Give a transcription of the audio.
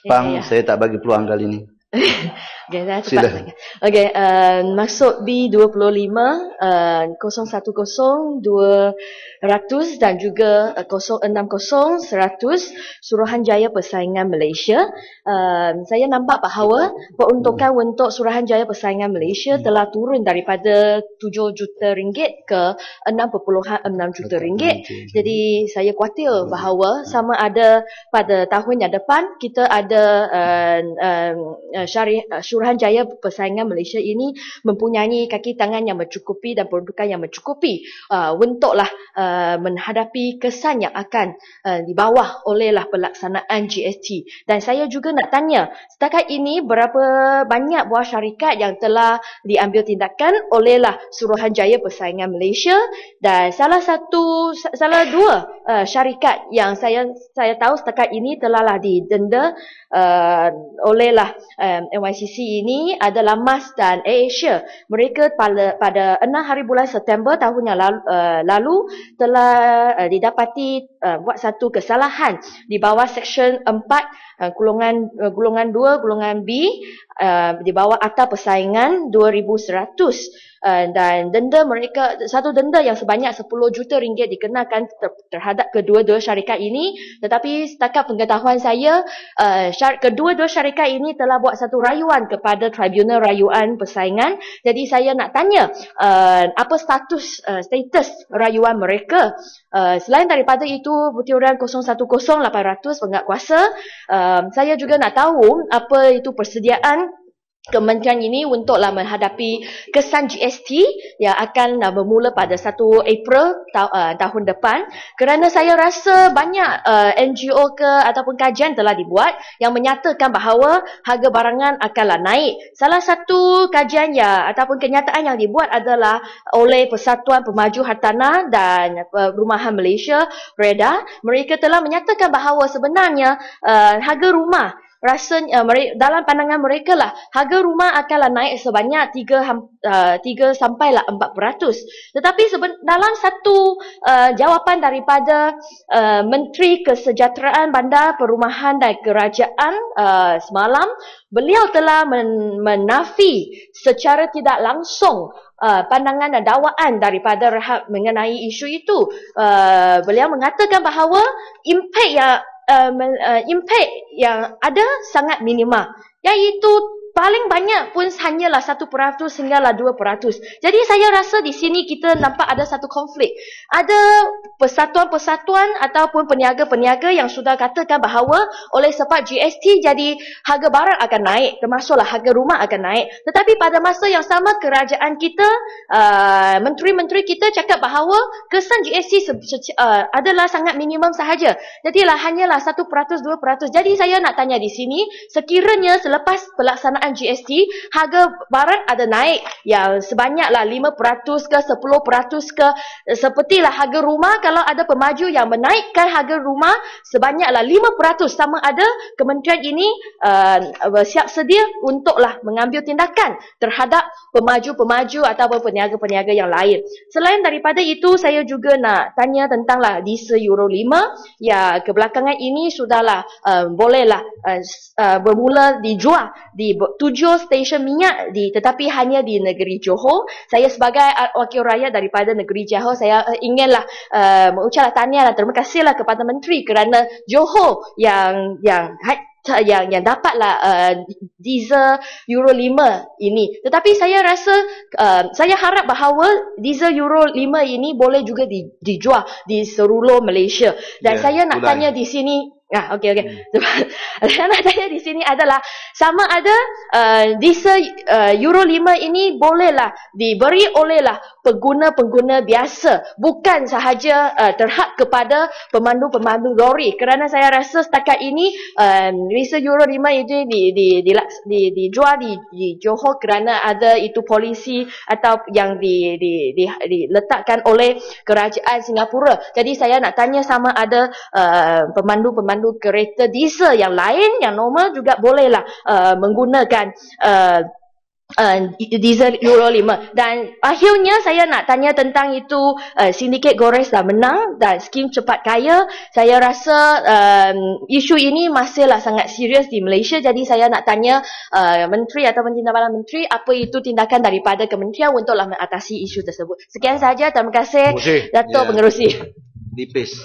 Bang, saya tak bagi peluang kali ini. Okay, dah Sila. cepat. Okay, maksud B25 010 200 dan juga 060 100 Suruhanjaya Persaingan Malaysia. Saya nampak bahawa peruntukan untuk Suruhanjaya Persaingan Malaysia telah turun daripada 7 juta ringgit ke 6.6 juta ringgit. Jadi saya khawatir bahawa sama ada pada tahun yang depan kita ada Suruhanjaya Persaingan Malaysia ini mempunyai kaki tangan yang mencukupi dan peruntukan yang mencukupi untuklah menghadapi kesan yang akan dibawa olehlah pelaksanaan GST. Dan saya juga nak tanya, setakat ini berapa banyak buah syarikat yang telah diambil tindakan olehlah Suruhanjaya Persaingan Malaysia, dan salah dua syarikat yang saya tahu setakat ini telahlah didenda olehlah NYCC ini adalah MAS dan AirAsia. Mereka pada 6 hari bulan September tahun yang lalu telah didapati buat satu kesalahan di bawah Seksyen 4 golongan 2 golongan B di bawah Akta Persaingan 2100. Dan denda mereka, satu denda yang sebanyak 10 juta ringgit dikenakan terhadap kedua-dua syarikat ini. Tetapi setakat pengetahuan saya, kedua-dua syarikat ini telah buat satu rayuan kepada Tribunal Rayuan Persaingan. Jadi saya nak tanya, apa status rayuan mereka? Selain daripada itu, butiran 010-800 penguatkuasa, saya juga nak tahu apa itu persediaan Kementerian ini untuklah menghadapi kesan GST yang akan bermula pada 1 April tahun depan, kerana saya rasa banyak NGO ataupun kajian telah dibuat yang menyatakan bahawa harga barangan akanlah naik. Salah satu kajian ataupun kenyataan yang dibuat adalah oleh Persatuan Pemaju Hartanah dan Perumahan Malaysia, REDA. Mereka telah menyatakan bahawa sebenarnya harga rumah dalam pandangan mereka lah, harga rumah akanlah naik sebanyak 3 sampailah 4%. Tetapi dalam satu jawapan daripada Menteri Kesejahteraan Bandar, Perumahan dan Kerajaan semalam, beliau telah menafi secara tidak langsung pandangan dan dakwaan daripada Rahab mengenai isu itu. Beliau mengatakan bahawa impact yang ada sangat minima, iaitu paling banyak pun hanyalah 1% hinggalah 2%. Jadi saya rasa di sini kita nampak ada satu konflik. Ada persatuan-persatuan ataupun peniaga-peniaga yang sudah katakan bahawa oleh sebab GST jadi harga barang akan naik, termasuklah harga rumah akan naik. Tetapi pada masa yang sama kerajaan kita, menteri-menteri kita cakap bahawa kesan GST adalah sangat minimum sahaja. Jadilah hanyalah 1%, 2%. Jadi saya nak tanya di sini, sekiranya selepas pelaksanaan GST, harga barang ada naik yang sebanyaklah 5% ke 10% ke, sepertilah harga rumah, kalau ada pemaju yang menaikkan harga rumah sebanyaklah 5%, sama ada kementerian ini bersiap sedia untuklah mengambil tindakan terhadap pemaju-pemaju ataupun peniaga-peniaga yang lain. Selain daripada itu, saya juga nak tanya tentanglah diesel Euro 5 yang kebelakangan ini sudahlah bolehlah bermula dijual di 7 stesen minyak tetapi hanya di negeri Johor. Saya sebagai wakil rakyat daripada negeri Johor, saya inginlah mengucapkan tahniah dan terima kasihlah kepada menteri kerana Johor yang dapatlah diesel Euro 5 ini. Tetapi saya rasa saya harap bahawa diesel Euro 5 ini boleh juga dijual di seluruh Malaysia. Dan saya nak tanya di sini, okey. Saya nak tanya di sini adalah sama ada diesel Euro 5 ini bolehlah diberi olehlah pengguna-pengguna biasa, bukan sahaja terhad kepada pemandu-pemandu lori, kerana saya rasa setakat ini diesel Euro 5 itu dijual di Johor kerana ada itu polisi atau yang diletakkan oleh kerajaan Singapura. Jadi saya nak tanya sama ada pemandu-pemandu kereta diesel yang lain yang normal juga bolehlah menggunakan diesel Euro 5. Dan akhirnya saya nak tanya tentang itu, sindiket Gores dah menang dan skim cepat kaya. Saya rasa isu ini masihlah sangat serius di Malaysia. Jadi saya nak tanya Menteri atau Perdana Menteri, apa itu tindakan daripada kementerian untuklah mengatasi isu tersebut. Sekian sahaja. Terima kasih Dato' Pengerusi. Nipis.